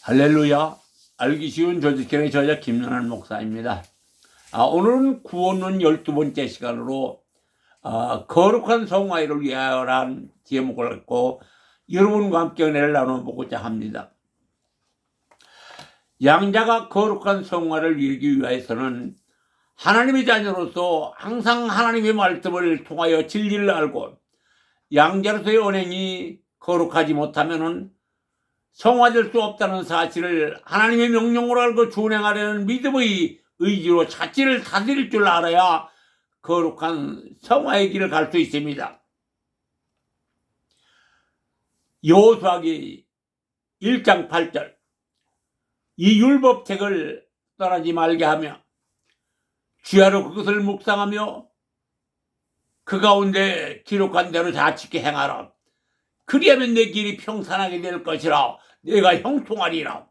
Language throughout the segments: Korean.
할렐루야. 알기 쉬운 조직현의 저자 김연한 목사입니다. 오늘은 구원론 12번째 시간으로 거룩한 성화일을 위하여라는 제목을 갖고 여러분과 함께 은혜를 나눠보고자 합니다. 양자가 거룩한 성화를 이루기 위해서는 하나님의 자녀로서 항상 하나님의 말씀을 통하여 진리를 알고 양자로서의 언행이 거룩하지 못하면은 성화될 수 없다는 사실을 하나님의 명령으로 알고 준행하려는 믿음의 의지로 자신을 다스릴 줄 알아야 거룩한 성화의 길을 갈 수 있습니다. 여호수아기 1장 8절 이 율법책을 떠나지 말게 하며 주야로 그것을 묵상하며 그 가운데 기록한 대로 자치게 행하라. 그리하면 내 길이 평탄하게 될 것이라. 내가 형통하리라.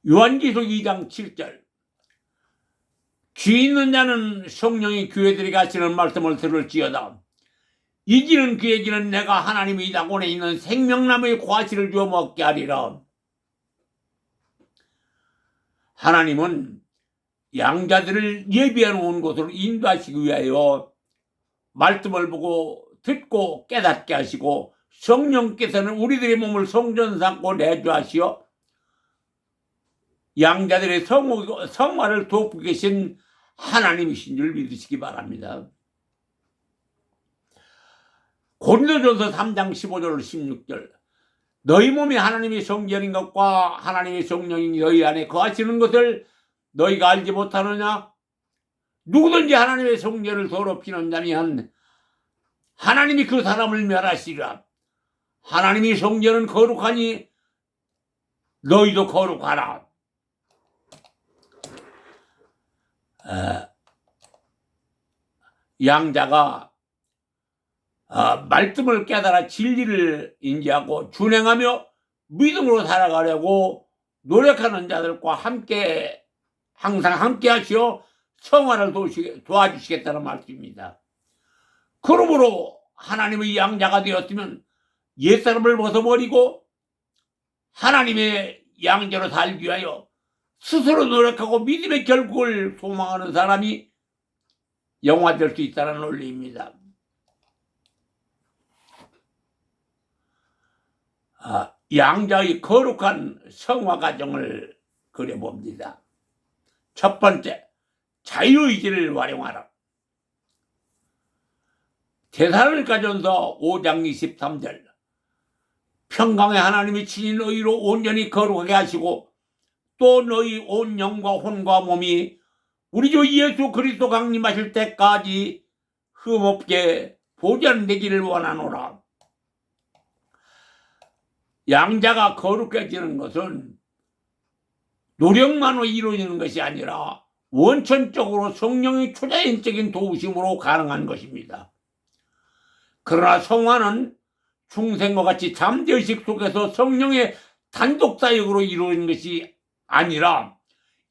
요한계시록 2장 7절 귀 있는 자는 성령이 교회들이 가시는 말씀을 들을지어다. 이 길은 그의 길은 내가 하나님의 낙원에 있는 생명나무의 과실을 주어 먹게 하리라. 하나님은 양자들을 예비해 놓은 곳으로 인도하시기 위하여 말씀을 보고 듣고 깨닫게 하시고 성령께서는 우리들의 몸을 성전 삼고 내주하시어 양자들의 성화를 돕고 계신 하나님이신 줄 믿으시기 바랍니다. 고린도전서 3장 15절 16절 너희 몸이 하나님의 성전인 것과 하나님의 성령이 너희 안에 거하시는 것을 너희가 알지 못하느냐? 누구든지 하나님의 성전을 더럽히는 자면 하나님이 그 사람을 멸하시리라. 하나님의 성전은 거룩하니 너희도 거룩하라. 양자가 말씀을 깨달아 진리를 인지하고 준행하며 믿음으로 살아가려고 노력하는 자들과 함께 항상 함께 하시어 성화를 도와주시겠다는 말씀입니다. 그러므로 하나님의 양자가 되었으면 옛사람을 벗어버리고 하나님의 양자로 살기 위하여 스스로 노력하고 믿음의 결국을 소망하는 사람이 영화될 수 있다는 논리입니다. 양자의 거룩한 성화 과정을 그려봅니다. 첫 번째, 자유의지를 활용하라. 데살로니가전서 5장 23절 평강의 하나님이 친히 너희로 온전히 거룩하게 하시고 또 너희 온 영과 혼과 몸이 우리 주 예수 그리스도 강림하실 때까지 흠없게 보존되기를 원하노라. 양자가 거룩해지는 것은 노력만으로 이루어지는 것이 아니라 원천적으로 성령의 초자연적인 도우심으로 가능한 것입니다. 그러나 성화는 중생과 같이 잠재의식 속에서 성령의 단독 사역으로 이루어진 것이 아니라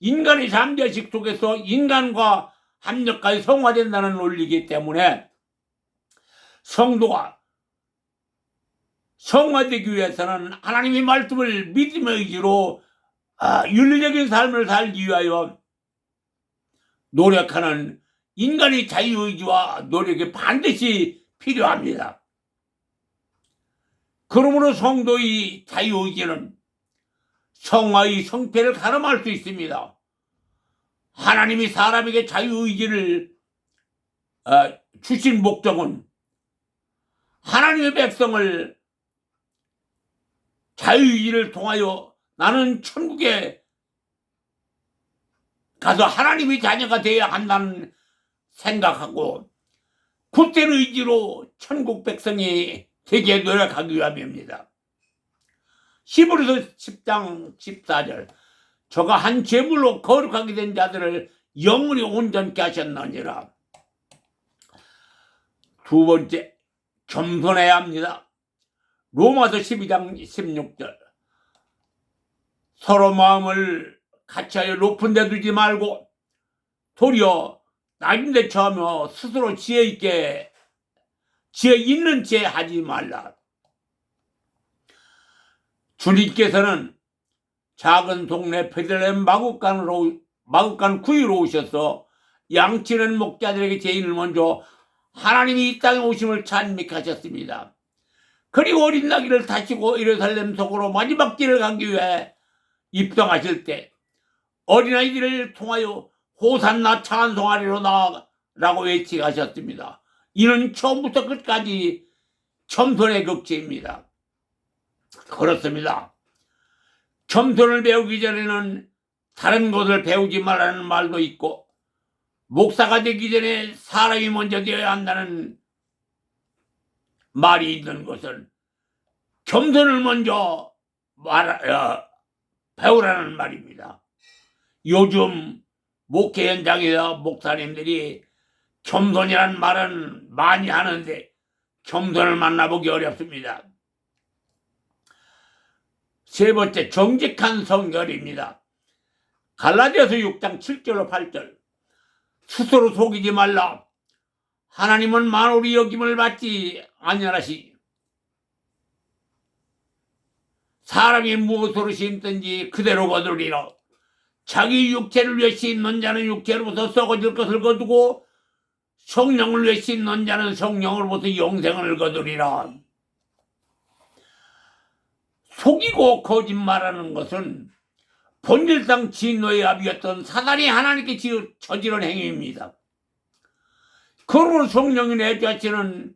인간의 잠재의식 속에서 인간과 합력하여 성화된다는 논리이기 때문에 성도가 성화되기 위해서는 하나님의 말씀을 믿음의 의지로 윤리적인 삶을 살기 위하여 노력하는 인간의 자유의지와 노력이 반드시 필요합니다. 그러므로 성도의 자유의지는 성화의 성패를 가늠할 수 있습니다. 하나님이 사람에게 자유의지를 주신 목적은 하나님의 백성을 자유의지를 통하여 나는 천국에 가서 하나님의 자녀가 되어야 한다는 생각하고 굳된 의지로 천국 백성이 되게 노력하기 위함입니다. 히브리서 10장 14절 저가 한 제물로 거룩하게 된 자들을 영원히 온전케 하셨느니라. 두 번째, 겸손해야 합니다. 로마서 12장 16절 서로 마음을 같이하여 높은 데 두지 말고 도리어 낮은 데 처하며 스스로 지혜 있는 채 하지 말라. 주님께서는 작은 동네 베들레헴 마구간 구유로 오셔서 양치는 목자들에게 제일 먼저 하나님이 이 땅에 오심을 찬미하셨습니다. 그리고 어린 나귀를 타시고 예루살렘 속으로 마지막 길을 가기 위해 입성하실 때 어린아이들을 통하여 호산나 찬송하리로다 라고 외치하셨습니다. 이는 처음부터 끝까지 겸손의 극치입니다. 그렇습니다. 겸손을 배우기 전에는 다른 것을 배우지 말라는 말도 있고, 목사가 되기 전에 사람이 먼저 되어야 한다는 말이 있는 것은 겸손을 먼저 배우라는 말입니다. 요즘 목회 현장에서 목사님들이 겸손이라는 말은 많이 하는데 겸손을 만나보기 어렵습니다. 세 번째, 정직한 성결입니다. 갈라디아서 6장 7절로 8절. 스스로 속이지 말라. 하나님은 만물이 여김을 받지 아니하시니 사람이 무엇으로 심든지 그대로 거두리라. 자기 육체를 위해 심는 자는 육체로부터 썩어질 것을 거두고 성령을 위해 심는 자는 성령으로부터 영생을 거두리라. 속이고 거짓말하는 것은 본질상 진노의 압이었던 사단이 하나님께 저지른 행위입니다. 그러므로 성령이 내주하시는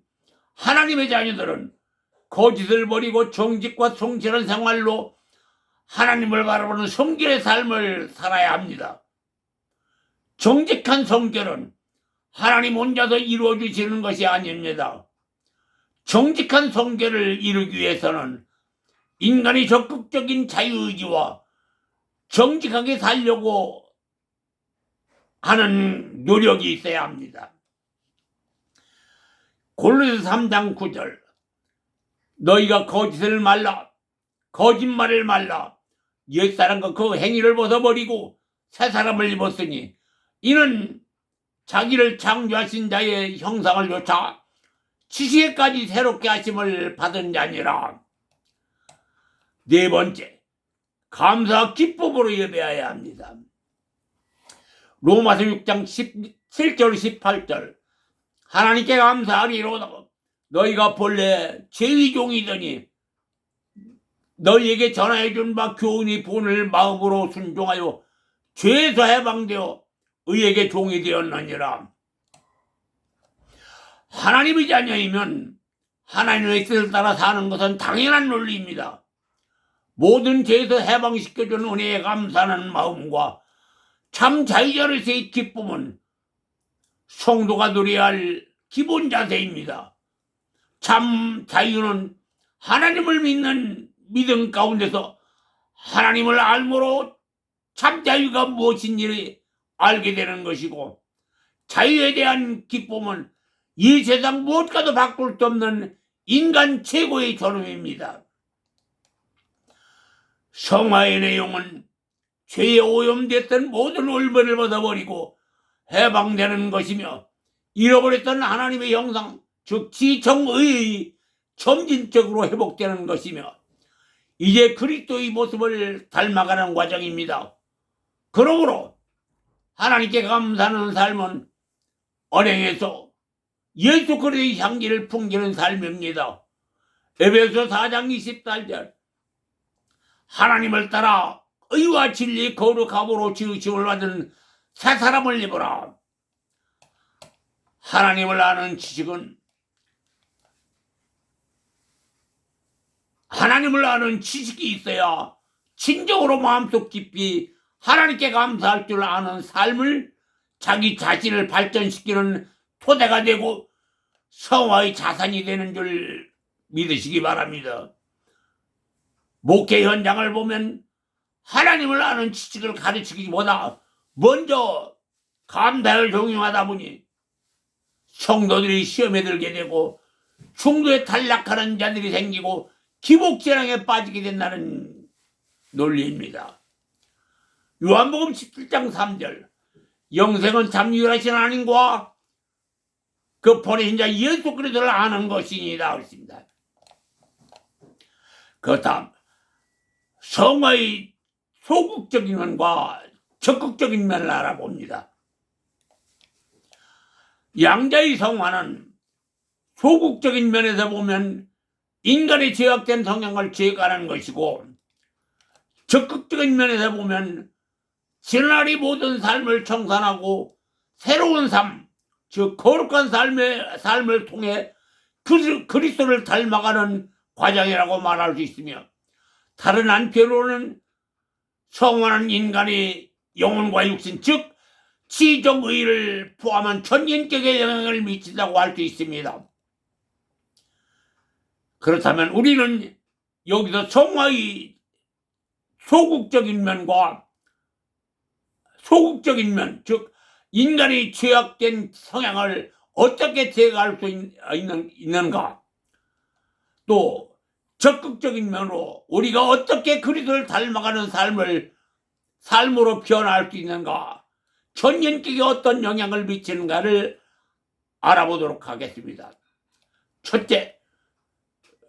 하나님의 자녀들은 거짓을 버리고 정직과 성실한 생활로 하나님을 바라보는 성결의 삶을 살아야 합니다. 정직한 성결은 하나님 혼자서 이루어주시는 것이 아닙니다. 정직한 성결을 이루기 위해서는 인간이 적극적인 자유의지와 정직하게 살려고 하는 노력이 있어야 합니다. 골로새서 3장 9절. 너희가 거짓을 말라, 거짓말을 말라. 옛사람과 그 행위를 벗어버리고 새 사람을 입었으니 이는 자기를 창조하신 자의 형상을 좇아 지시에까지 새롭게 하심을 받은 자니라. 네 번째, 감사와 기쁨으로 예배해야 합니다. 로마서 6장 17절 18절. 하나님께 감사하리로다. 너희가 본래 죄의 종이더니 너희에게 전하여준 바 교훈이 본을 마음으로 순종하여 죄에서 해방되어 의에게 종이 되었느니라. 하나님의 자녀이면 하나님의 뜻을 따라 사는 것은 당연한 논리입니다. 모든 죄에서 해방시켜준 은혜에 감사하는 마음과 참 자유자로서의 기쁨은 성도가 누려야 할 기본 자세입니다. 참 자유는 하나님을 믿는 믿음 가운데서 하나님을 알므로 참 자유가 무엇인지를 알게 되는 것이고, 자유에 대한 기쁨은 이 세상 무엇과도 바꿀 수 없는 인간 최고의 존엄입니다. 성화의 내용은 죄에 오염됐던 모든 올무를 벗어버리고 해방되는 것이며, 잃어버렸던 하나님의 형상, 즉 지정의의 점진적으로 회복되는 것이며, 이제 그리스도의 모습을 닮아가는 과정입니다. 그러므로 하나님께 감사하는 삶은 언행에서 예수 그리스도의 향기를 풍기는 삶입니다. 에베소 4장 24절. 하나님을 따라 의와 진리 거룩함으로 지으심을 받은 새 사람을 입어라. 하나님을 아는 지식은 하나님을 아는 지식이 있어야 진정으로 마음속 깊이 하나님께 감사할 줄 아는 삶을 자기 자신을 발전시키는 토대가 되고 성화의 자산이 되는 줄 믿으시기 바랍니다. 목회 현장을 보면 하나님을 아는 지식을 가르치기보다 먼저 감사를 종용하다 보니 성도들이 시험에 들게 되고 중도에 탈락하는 자들이 생기고 기복재앙에 빠지게 된다는 논리입니다. 요한복음 17장 3절. 영생은 참 유일하신 하나님과 그 보내신 자 예수 그리스도를 아는 것이니라 그랬습니다. 그 다음, 성화의 소극적인 면과 적극적인 면을 알아봅니다. 양자의 성화는 소극적인 면에서 보면 인간의 죄악된 성향을 제거하는 것이고, 적극적인 면에서 보면 지난날의 모든 삶을 청산하고 새로운 삶, 즉 거룩한 삶을 통해 그리스도를 닮아가는 과정이라고 말할 수 있으며, 다른 한편으로는 성화는 인간의 영혼과 육신, 즉 지정의를 포함한 전인격에 영향을 미친다고 할 수 있습니다. 그렇다면 우리는 여기서 성화의 소극적인 면과 소극적인 면, 즉 인간의 죄악된 성향을 어떻게 제거할 수 있는가, 또 적극적인 면으로 우리가 어떻게 그리스도를 닮아가는 삶으로 변화할 수 있는가, 전인격에 어떤 영향을 미치는가를 알아보도록 하겠습니다. 첫째,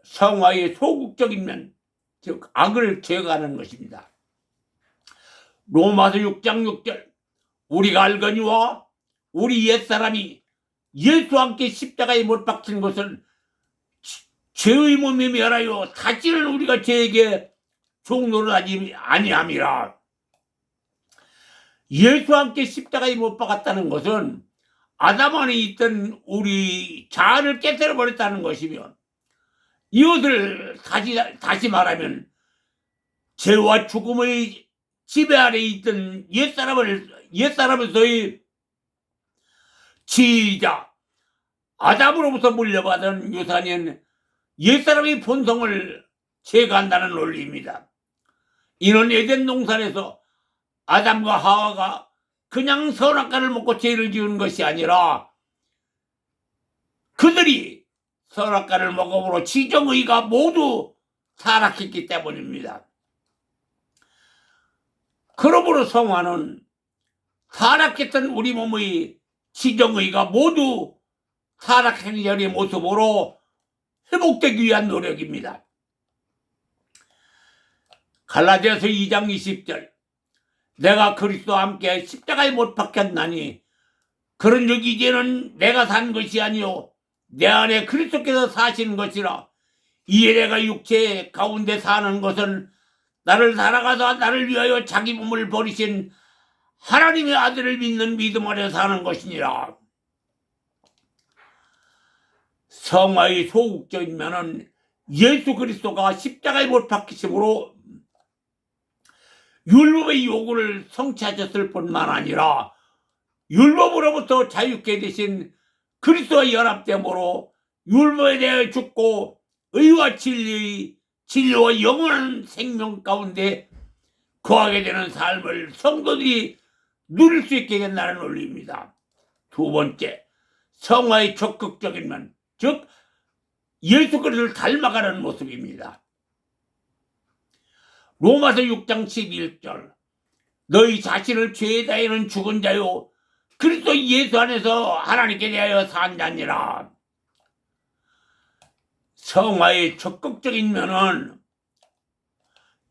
성화의 소극적인 면, 즉 악을 제거하는 것입니다. 로마서 6장 6절, 우리가 알거니와 우리 옛사람이 예수와 함께 십자가에 못 박힌 것은 죄의 몸에 멸하여 다시는 우리가 죄에게 종노릇하지 아니함이라. 예수와 함께 십자가에 못 박았다는 것은 아담 안에 있던 우리 자아를 깨뜨려 버렸다는 것이며, 이것을 다시 말하면 죄와 죽음의 지배 아래 있던 옛사람에서의 지위자 아담으로부터 물려받은 유산인 옛사람의 본성을 제거한다는 논리입니다. 이는 에덴 동산에서 아담과 하와가 그냥 선악과를 먹고 죄를 지은 것이 아니라 그들이 선악과를 먹음으로 지정의가 모두 타락했기 때문입니다. 그러므로 성화는 타락했던 우리 몸의 지정의가 모두 타락하기 전의 모습으로 회복되기 위한 노력입니다. 갈라디아서 2장 20절, 내가 그리스도와 함께 십자가에 못 박혔나니 그런즉 이제는 내가 산 것이 아니요 내 안에 그리스도께서 사시는 것이라. 이에 내가 육체 가운데 사는 것은 나를 살아가서 나를 위하여 자기 몸을 버리신 하나님의 아들을 믿는 믿음 안에 사는 것이니라. 성화의 소극적인 면은 예수 그리스도가 십자가에 못 박히심으로 율법의 요구를 성취하셨을 뿐만 아니라 율법으로부터 자유케 되신 그리스도와 연합됨으로 율법에 대해 죽고 의와 진리와 영원한 생명 가운데 거하게 되는 삶을 성도들이 누릴 수 있게 된다는 논리입니다. 두 번째, 성화의 적극적인 면, 즉 예수 그리스도를 닮아가는 모습입니다. 로마서 6장 11절, 너희 자신을 죄에 대하여는 죽은 자요 그리스도 예수 안에서 하나님께 대하여 산 자니라. 성화의 적극적인 면은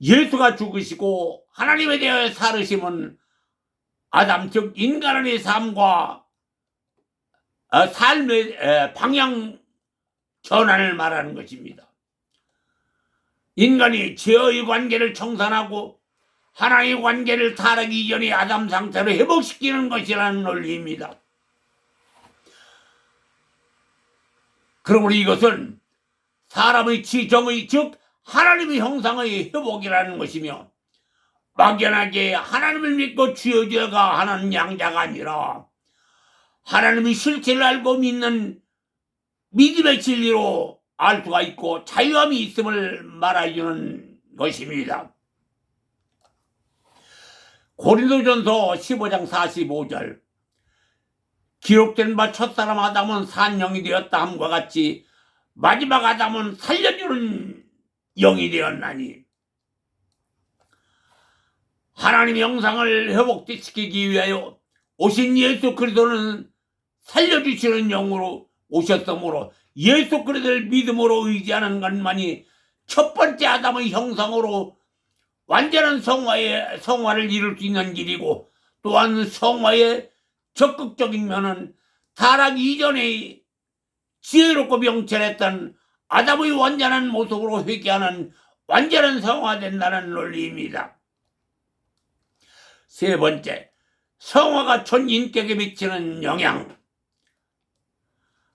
예수가 죽으시고 하나님에 대하여 살으심은 아담, 즉 인간의 삶과 삶의 방향 전환을 말하는 것입니다. 인간이 죄의 관계를 청산하고 하나님의 관계를 타락 이전의 아담 상태로 회복시키는 것이라는 논리입니다. 그러므로 이것은 사람의 지정의, 즉 하나님의 형상의 회복이라는 것이며, 막연하게 하나님을 믿고 주여져가 하는 양자가 아니라 하나님의 실체를 알고 믿는 믿음의 진리로 알 수가 있고 자유함이 있음을 말해주는 것입니다. 고린도전서 15장 45절, 기록된 바 첫사람 아담은 산 영이 되었다 함과 같이 마지막 아담은 살려주는 영이 되었나니, 하나님의 형상을 회복시키기 위하여 오신 예수 그리스도는 살려주시는 영으로 오셨으므로 예수 그리스도를 믿음으로 의지하는 것만이 첫 번째 아담의 형상으로 완전한 성화를 이룰 수 있는 길이고, 또한 성화의 적극적인 면은 타락 이전에 지혜롭고 명철했던 아담의 완전한 모습으로 회귀하는 완전한 성화가 된다는 논리입니다. 세 번째, 성화가 전 인격에 미치는 영향.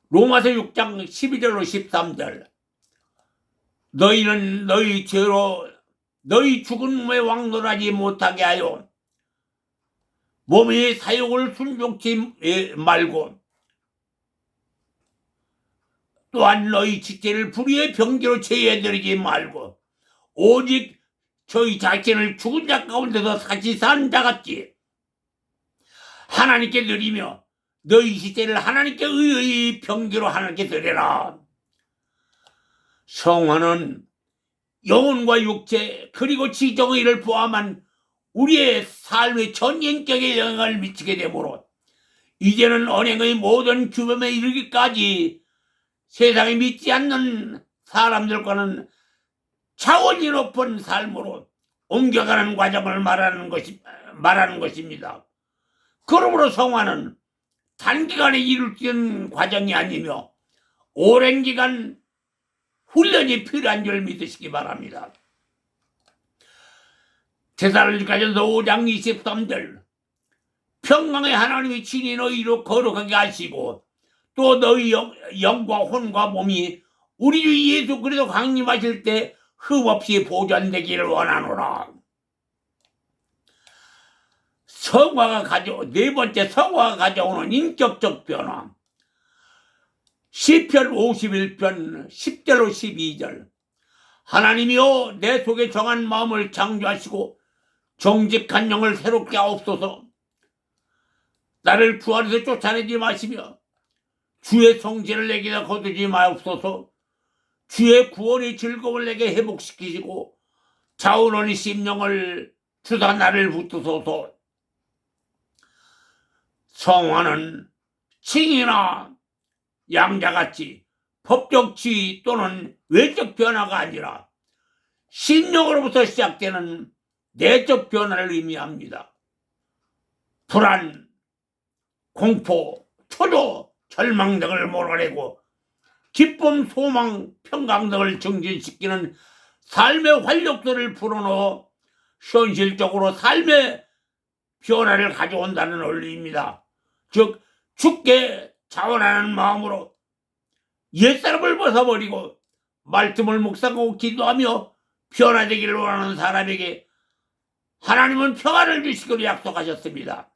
로마서 6장 12절로 13절. 너희는 너희 죄로 너희 죽은 몸에 왕노하지 못하게 하여 몸의 사욕을 순종치 말고, 또한 너희 지체를 불의의 병기로 제해드리지 말고, 오직 저희 자신을 죽은 자 가운데서 다시 산 자같이 하나님께 드리며 너희 지체를 하나님께 의의 병기로 하나님께 드려라. 성화는 영혼과 육체 그리고 지정의를 포함한 우리의 삶의 전 인격에 영향을 미치게 되므로 이제는 언행의 모든 규범에 이르기까지 세상에 믿지 않는 사람들과는 차원이 높은 삶으로 옮겨가는 과정을 말하는 것입니다. 그러므로 성화는 단기간에 이룰 수 있는 과정이 아니며 오랜 기간 훈련이 필요한 줄 믿으시기 바랍니다. 데살로니가전서 5장 23절. 평강의 하나님이 친히 너희로 거룩하게 하시고 또 너희 영과 혼과 몸이 우리 주 예수 그리스도 강림하실 때 흠없이 보존되기를 원하노라. 네 번째, 성화가 가져오는 인격적 변화. 시편 51편 10절로 12절. 하나님이여 내 속에 정한 마음을 창조하시고 정직한 영을 새롭게 하옵소서. 나를 주 안에서 쫓아내지 마시며 주의 성질을 내게다 거두지 마옵소서. 주의 구원의 즐거움을 내게 회복시키시고 자원원의 심령을 주사 나를 붙드소서. 성화는 칭이나 양자같이 법적 지위 또는 외적 변화가 아니라 심령으로부터 시작되는 내적 변화를 의미합니다. 불안, 공포, 초조, 절망 등을 몰아내고 기쁨, 소망, 평강 등을 증진시키는 삶의 활력들을 불어넣어 현실적으로 삶의 변화를 가져온다는 원리입니다. 즉 주께 자원하는 마음으로 옛사람을 벗어버리고 말씀을 묵상하고 기도하며 변화되기를 원하는 사람에게 하나님은 평안을 주시기로 약속하셨습니다.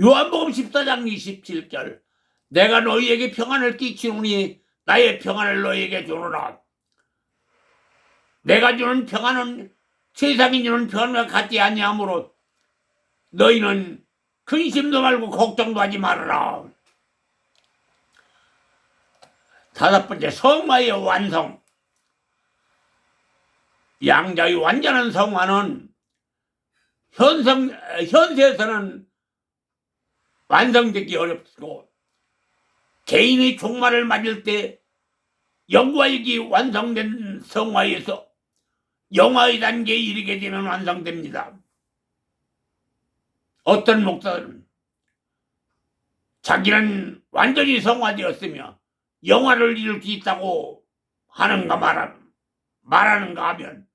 요한복음 14장 27절. 내가 너희에게 평안을 끼치노니 나의 평안을 너희에게 주노라. 내가 주는 평안은 세상이 주는 평안과 같지 아니하므로 너희는 근심도 말고 걱정도 하지 말아라. 다섯 번째, 성화의 완성. 양자의 완전한 성화는 현세에서는 완성되기 어렵고 개인의 종말을 맞을 때 영과육이 완성된 성화에서 영화의 단계에 이르게 되면 완성됩니다. 어떤 목사들은 자기는 완전히 성화되었으며 영화를 이룰 수 있다고 하는가 말하는가 하면,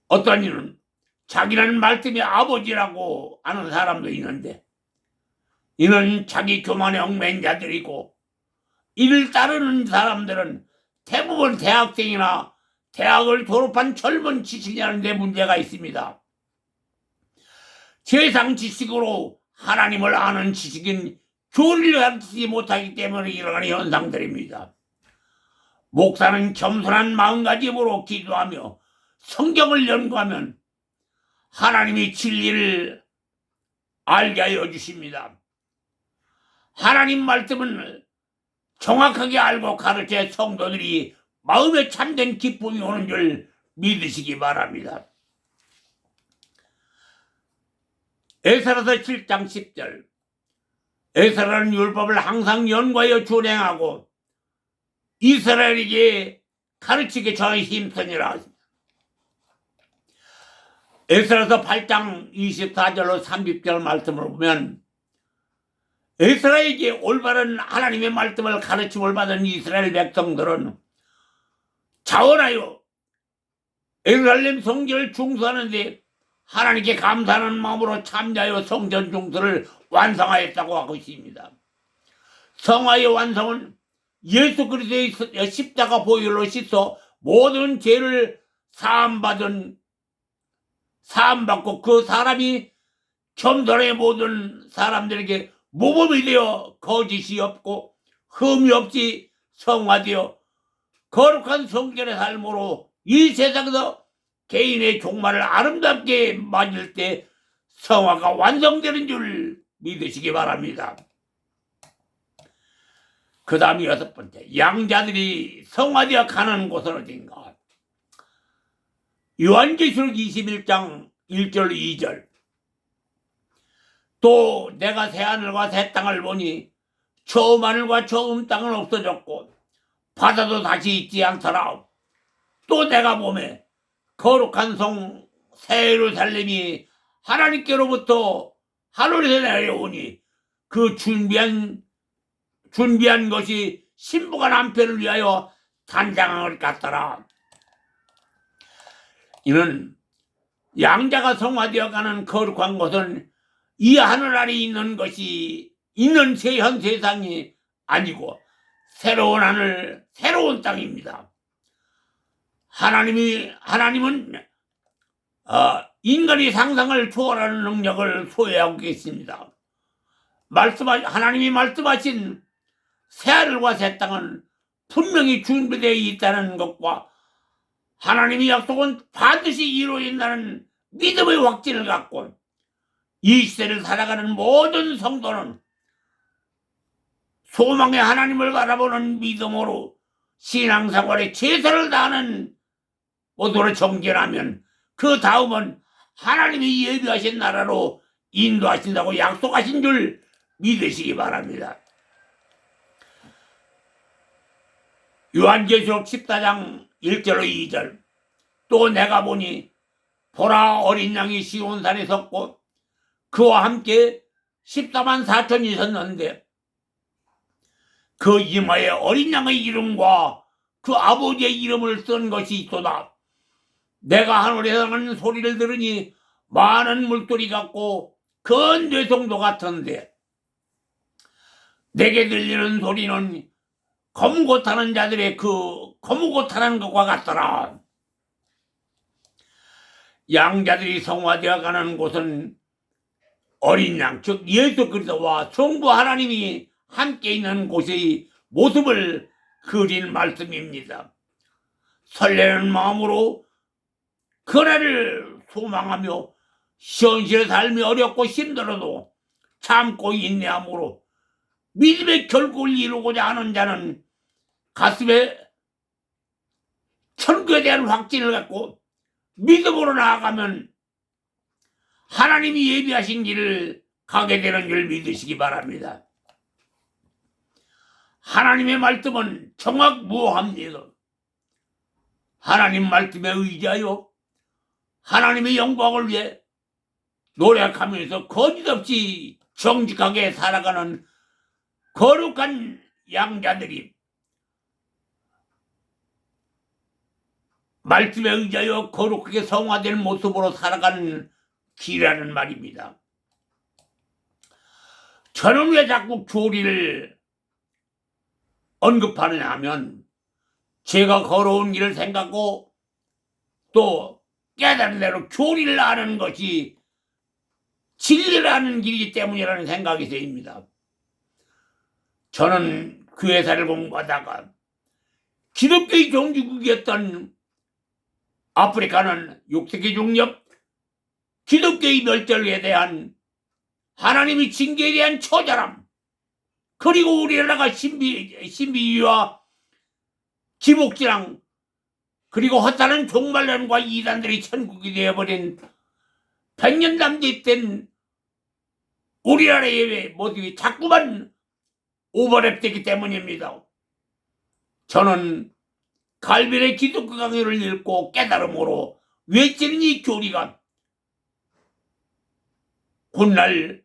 어떤 이는 자기는 말씀의 아버지라고 하는 사람도 있는데 이는 자기 교만에 얽매인 자들이고, 이를 따르는 사람들은 대부분 대학생이나 대학을 졸업한 젊은 지식이라는 데 문제가 있습니다. 세상 지식으로 하나님을 아는 지식인 교리를 가르치지 못하기 때문에 일어나는 현상들입니다. 목사는 겸손한 마음가짐으로 기도하며 성경을 연구하면 하나님이 진리를 알게 하여 주십니다. 하나님 말씀을 정확하게 알고 가르쳐 성도들이 마음에 참된 기쁨이 오는 줄 믿으시기 바랍니다. 에스라서 7장 10절. 에스라는 율법을 항상 연구하여 준행하고 이스라엘에게 가르치게 전에 힘쓰니라 에스라서 8장 24절로 30절 말씀을 보면 에스라에게 올바른 하나님의 말씀을 가르침을 받은 이스라엘 백성들은 자원하여 예루살렘 성전을 중수하는데 하나님께 감사하는 마음으로 참여하여 성전 중수를 완성하였다고 하고 있습니다. 성화의 완성은 예수 그리스도의 십자가 보혈로 씻어 모든 죄를 사함받고 그 사람이 겸손의 모든 사람들에게 모범이 되어 거짓이 없고 흠이 없이 성화되어 거룩한 성전의 삶으로 이 세상에서 개인의 종말을 아름답게 맞을 때 성화가 완성되는 줄 믿으시기 바랍니다. 그 다음 6번째, 양자들이 성화되어 가는 곳은 어딘가? 요한계시록 21장 1절 2절. 또 내가 새하늘과 새 땅을 보니 처음 하늘과 처음 땅은 없어졌고 바다도 다시 있지 않더라. 또 내가 보매 거룩한 성 새 예루살렘이 하나님께로부터 하늘에서 내려오니 그 준비한 것이 신부가 남편을 위하여 단장한 것 같더라. 이는 양자가 성화되어 가는 거룩한 것은 이 하늘 아래 있는 새 현 세상이 아니고 새로운 하늘, 새로운 땅입니다. 하나님은 인간의 상상을 초월하는 능력을 소유하고 계십니다. 하나님이 말씀하신 새하늘과 새 땅은 분명히 준비되어 있다는 것과 하나님의 약속은 반드시 이루어진다는 믿음의 확신을 갖고 이 시대를 살아가는 모든 성도는 소망의 하나님을 바라보는 믿음으로 신앙생활에 최선을 다하는 모두를 정진하면 그 다음은 하나님이 예비하신 나라로 인도하신다고 약속하신 줄 믿으시기 바랍니다. 요한계시록 14장 1절로 2절. 또 내가 보니 보라 어린 양이 시온산에 섰고 그와 함께 14만 4천이 섰는데 그 이마에 어린 양의 이름과 그 아버지의 이름을 쓴 것이 있도다. 내가 하늘에서 나는 소리를 들으니 많은 물소리 같고 큰 뇌성도 같은데 내게 들리는 소리는 거무고 타는 자들의 그 거무고 타는 것과 같더라. 양자들이 성화되어 가는 곳은 어린 양, 즉 예수 그리스도와 성부 하나님이 함께 있는 곳의 모습을 그린 말씀입니다. 설레는 마음으로 그날을 소망하며 현실의 삶이 어렵고 힘들어도 참고 인내함으로 믿음의 결국을 이루고자 하는 자는 가슴에 천국에 대한 확신을 갖고 믿음으로 나아가면 하나님이 예비하신 길을 가게 되는 줄 믿으시기 바랍니다. 하나님의 말씀은 정확무오합니다. 하나님 말씀에 의지하여 하나님의 영광을 위해 노력하면서 거짓없이 정직하게 살아가는 거룩한 양자들이 말씀에 의지하여 거룩하게 성화된 모습으로 살아가는 길이라는 말입니다. 저는 왜 자꾸 교리를 언급하느냐 하면 제가 걸어온 길을 생각하고 또 깨달은 대로 교리를 아는 것이 진리를 아는 길이기 때문이라는 생각이 듭니다. 저는 교회사를 공부하다가 기독교의 종주국이었던 아프리카는 6세기 중엽 기독교의 멸절에 대한 하나님의 징계에 대한 처절함, 그리고 우리나라가 신비주의와 기복지랑 그리고 허탄한 종말론과 이단들이 천국이 되어버린 100년 남짓된 우리나라의 모습이 자꾸만 오버랩되기 때문입니다. 저는 갈빌의 기독교 강요를 읽고 깨달음으로 외치는 이 교리가 훗날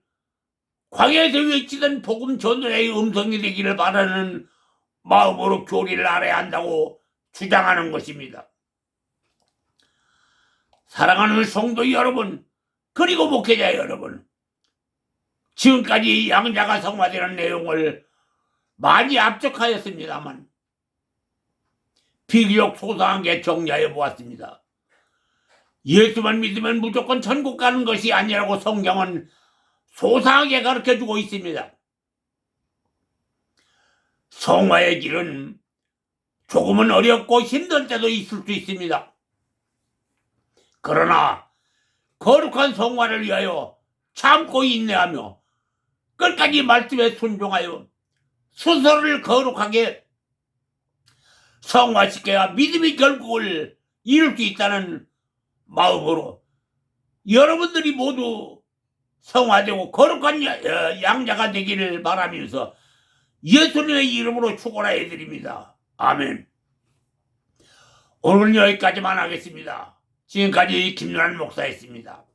광야에서 외치던 복음 전도자의 음성이 되기를 바라는 마음으로 교리를 알아야 한다고 주장하는 것입니다. 사랑하는 성도 여러분, 그리고 목회자 여러분, 지금까지 양자가 성화되는 내용을 많이 압축하였습니다만 비교적 소소한 게 정리하여 보았습니다. 예수만 믿으면 무조건 천국 가는 것이 아니라고 성경은 소상하게 가르쳐주고 있습니다. 성화의 길은 조금은 어렵고 힘들 때도 있을 수 있습니다. 그러나 거룩한 성화를 위하여 참고 인내하며 끝까지 말씀에 순종하여 스스로를 거룩하게 성화시켜야 믿음의 결국을 이룰 수 있다는 마음으로 여러분들이 모두 성화되고 거룩한 양자가 되기를 바라면서 예수님의 이름으로 축원해 드립니다. 아멘. 오늘은 여기까지만 하겠습니다. 지금까지 김윤환 목사였습니다.